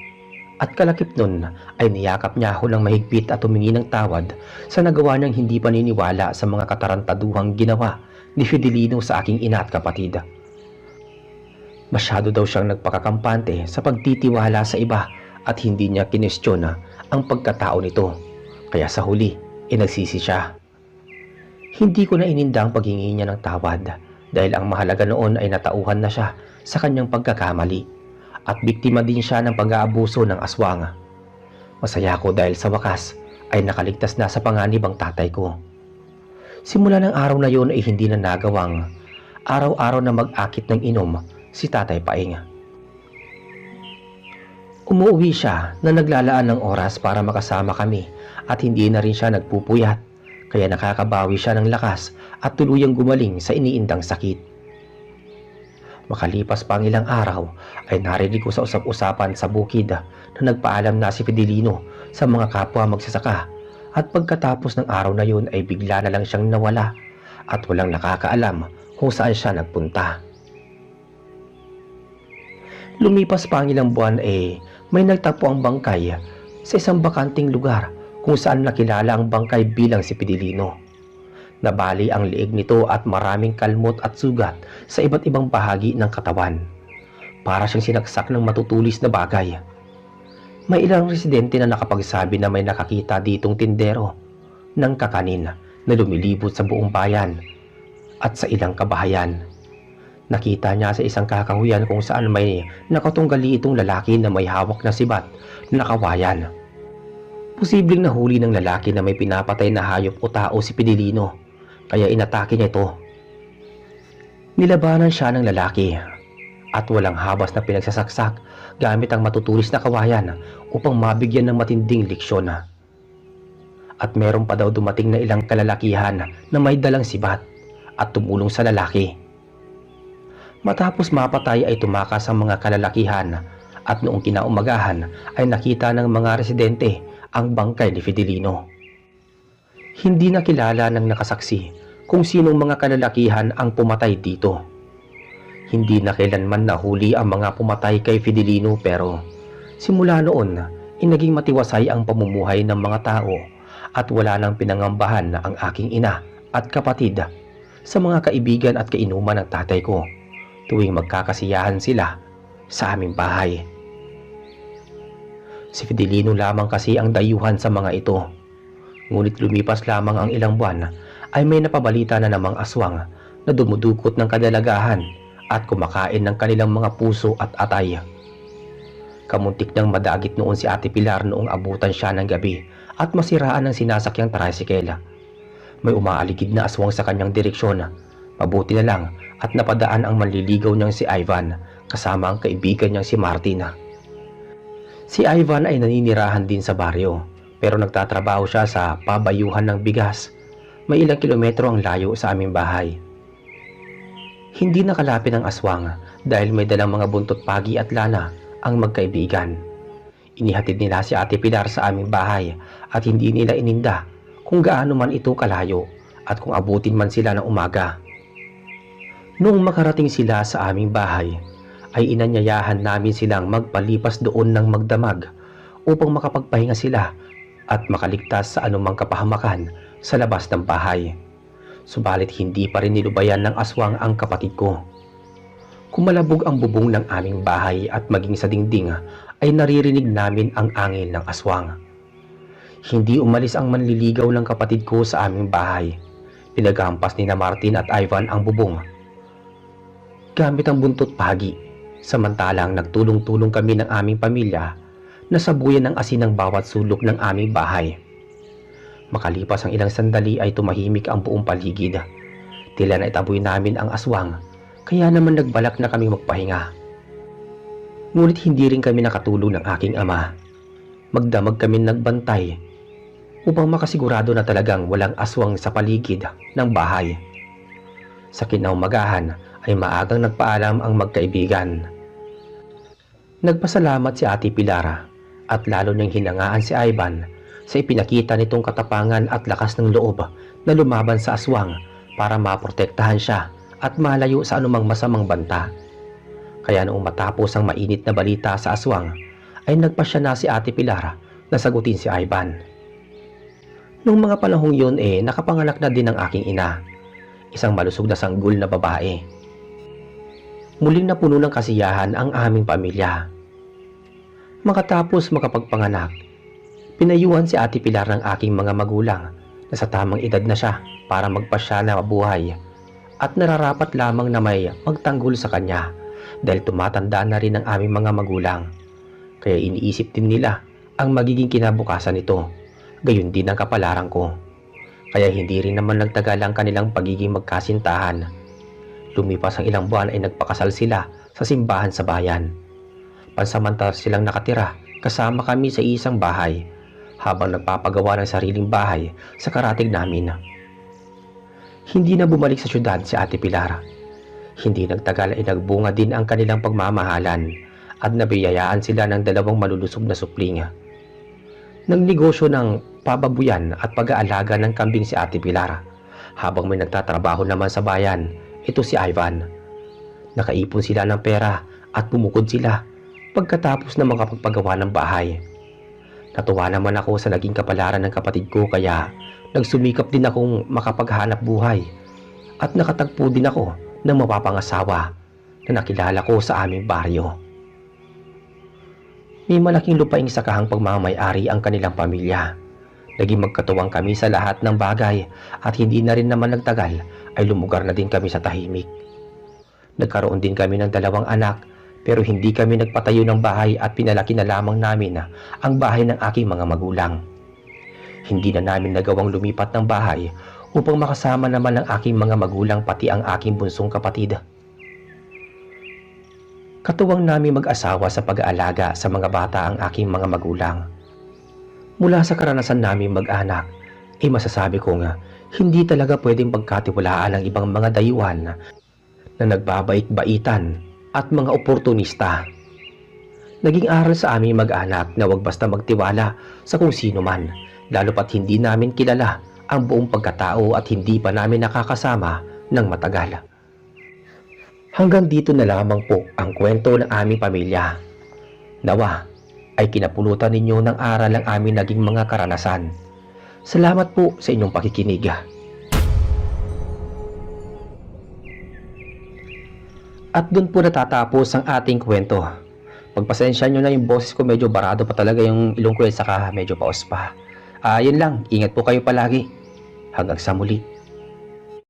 At kalakip nun ay niyakap niya ako ng mahigpit at humingi ng tawad sa nagawa niyang hindi paniniwala sa mga katarantaduhang ginawa ni Fidelino sa aking ina at kapatid. Masyado daw siyang nagpakakampante sa pagtitiwala sa iba at hindi niya kinestyon ang pagkatao nito. Kaya sa huli, nagsisi siya. Hindi ko na ininda ang paghingi niya ng tawad dahil ang mahalaga noon ay natauhan na siya sa kanyang pagkakamali at biktima din siya ng pag-aabuso ng aswang. Masaya ako dahil sa wakas ay nakaligtas na sa panganib ang tatay ko. Simula ng araw na yun ay hindi na nagawang araw-araw na mag-akit ng inom si Tatay Paing. Umuwi siya na naglalaan ng oras para makasama kami at hindi na rin siya nagpupuyat, kaya nakakabawi siya ng lakas at tuluyang gumaling sa iniindang sakit. Makalipas pa ang ilang araw ay narinig ko sa usap-usapan sa bukid na nagpaalam na si Fidelino sa mga kapwa magsasaka, at pagkatapos ng araw na yun ay bigla na lang siyang nawala at walang nakakaalam kung saan siya nagpunta. Lumipas pa ang ilang buwan may nagtapo ang bangkay sa isang bakanting lugar kung saan nakilala ang bangkay bilang si Fidelino. Nabali ang liig nito at maraming kalmot at sugat sa iba't ibang bahagi ng katawan. Para siyang sinaksak ng matutulis na bagay. May ilang residente na nakapagsabi na may nakakita ditong tindero ng kakanin na lumilibot sa buong bayan at sa ilang kabahayan. Nakita niya sa isang kakahuyan kung saan may nakatunggali itong lalaki na may hawak na sibat na kawayan. Posibleng nahuli ng lalaki na may pinapatay na hayop o tao si Fidelino, kaya inatake niya ito. Nilabanan siya ng lalaki at walang habas na pinagsasaksak gamit ang matutulis na kawayan upang mabigyan ng matinding leksyon. At meron pa daw dumating na ilang kalalakihan na may dalang sibat at tumulong sa lalaki. Matapos mapatay ay tumakas ang mga kalalakihan at noong kinaumagahan ay nakita ng mga residente ang bangkay ni Fidelino. Hindi nakilala ng nakasaksi kung sinong mga kalalakihan ang pumatay dito. Hindi na kailanman nahuli ang mga pumatay kay Fidelino pero simula noon naging matiwasay ang pamumuhay ng mga tao at wala nang pinangambahan na ang aking ina at kapatid sa mga kaibigan at kainuman ng tatay ko tuwing magkakasiyahan sila sa aming bahay. Si Fidelino lamang kasi ang dayuhan sa mga ito. Ngunit lumipas lamang ang ilang buwan ay may napabalita na namang aswang na dumudukot ng kadalagahan at kumakain ng kanilang mga puso at atay. Kamuntik nang madagit noon si Ate Pilar noong abutan siya ng gabi at masiraan ng sinasakyang tricycle. May umaaligid na aswang sa kanyang direksyon. Mabuti na lang at napadaan ang manliligaw niyang si Ivan kasama ang kaibigan niyang si Martin. Si Ivan ay naninirahan din sa baryo pero nagtatrabaho siya sa pabayuhan ng bigas. May ilang kilometro ang layo sa aming bahay. Hindi nakalapit ang aswang dahil may dalang mga buntot pagi at lana ang magkaibigan. Inihatid nila si Ate Pilar sa aming bahay at hindi nila ininda kung gaano man ito kalayo at kung abutin man sila ng umaga. Noong makarating sila sa aming bahay, ay inanyayahan namin silang magpalipas doon ng magdamag upang makapagpahinga sila at makaligtas sa anumang kapahamakan sa labas ng bahay. Subalit hindi pa rin nilubayan ng aswang ang kapatid ko. Kumalabog ang bubong ng aming bahay at maging sa dingding ay naririnig namin ang angin ng aswang. Hindi umalis ang manliligaw ng kapatid ko sa aming bahay. Pinaghampas ni na Martin at Ivan ang bubong gamit ang buntot pagi, samantalang nagtulong-tulong kami ng aming pamilya na sabuyan ng asin ng bawat sulok ng aming bahay. Makalipas ang ilang sandali ay tumahimik ang buong paligid. Tila na itaboy namin ang aswang, kaya naman nagbalak na kami magpahinga. Ngunit hindi rin kami nakatulong ng aking ama. Magdamag kami nagbantay upang makasigurado na talagang walang aswang sa paligid ng bahay. Sa kinaumagahan ay maagang nagpaalam ang magkaibigan. Nagpasalamat si Ate Pilar at lalo niyang hinangaan si Ivan sa ipinakita nitong katapangan at lakas ng loob na lumaban sa aswang para maprotektahan siya at malayo sa anumang masamang banta. Kaya noong matapos ang mainit na balita sa aswang, ay nagpasya na si Ate Pilar na sagutin si Ivan. Noong mga panahong yun nakapanganak na din ang aking ina, isang malusog na sanggol na babae. Muling napuno ng kasiyahan ang aming pamilya. Makatapos makapagpanganak, pinayuhan si Ate Pilar ng aking mga magulang na sa tamang edad na siya para magpasya na mabuhay at nararapat lamang na may magtanggol sa kanya dahil tumatanda na rin ang aming mga magulang. Kaya iniisip din nila ang magiging kinabukasan nito, gayon din ang kapalaran ko. Kaya hindi rin naman nagtagal ang kanilang pagiging magkasintahan. Lumipas ang ilang buwan ay nagpakasal sila sa simbahan sa bayan. Pansamantala silang nakatira kasama kami sa isang bahay habang nagpapagawa ng sariling bahay sa karatig namin. Hindi na bumalik sa syudad si Ate Pilar. Hindi nagtagal ay nagbunga din ang kanilang pagmamahalan at nabiyayaan sila ng dalawang malulusog na supling. Nagnegosyo ng pababuyan at pag-aalaga ng kambing si Ate Pilar habang may nagtatrabaho naman sa bayan, ito si Ivan. Nakaipon sila ng pera at bumukod sila pagkatapos na makapagpagawa ng bahay. Natuwa naman ako sa naging kapalaran ng kapatid ko kaya nagsumikap din akong makapaghanap buhay at nakatagpo din ako ng mapapangasawa na nakilala ko sa aming baryo. May malaking lupaing sakahang pagmamayari ang kanilang pamilya. Naging magkatuwang kami sa lahat ng bagay at hindi na rin naman nagtagal ay lumugar na din kami sa tahimik. Nagkaroon din kami ng 2 anak pero hindi kami nagpatayo ng bahay at pinalaki na lamang namin ang bahay ng aking mga magulang. Hindi na namin nagawang lumipat ng bahay upang makasama naman ang aking mga magulang pati ang aking bunsong kapatid. Katuwang namin mag-asawa sa pag-aalaga sa mga bata ang aking mga magulang. Mula sa karanasan namin mag-anak, masasabi ko nga, hindi talaga pwedeng pagkatiwalaan ang ibang mga dayuhan na nagbabait-baitan at mga oportunista. Naging aral sa aming mag-anak na huwag basta magtiwala sa kung sino man, lalo pat hindi namin kilala ang buong pagkatao at hindi pa namin nakakasama ng matagal. Hanggang dito na lamang po ang kwento ng aming pamilya. Nawa ay kinapulutan ninyo ng aral ang aming naging mga karanasan. Salamat po sa inyong pakikinig. At doon po natatapos ang ating kwento. Pagpasensya nyo na yung boses ko, medyo barado pa talaga yung ilong ko saka medyo paos pa. Yun lang, ingat po kayo palagi. Hanggang sa muli.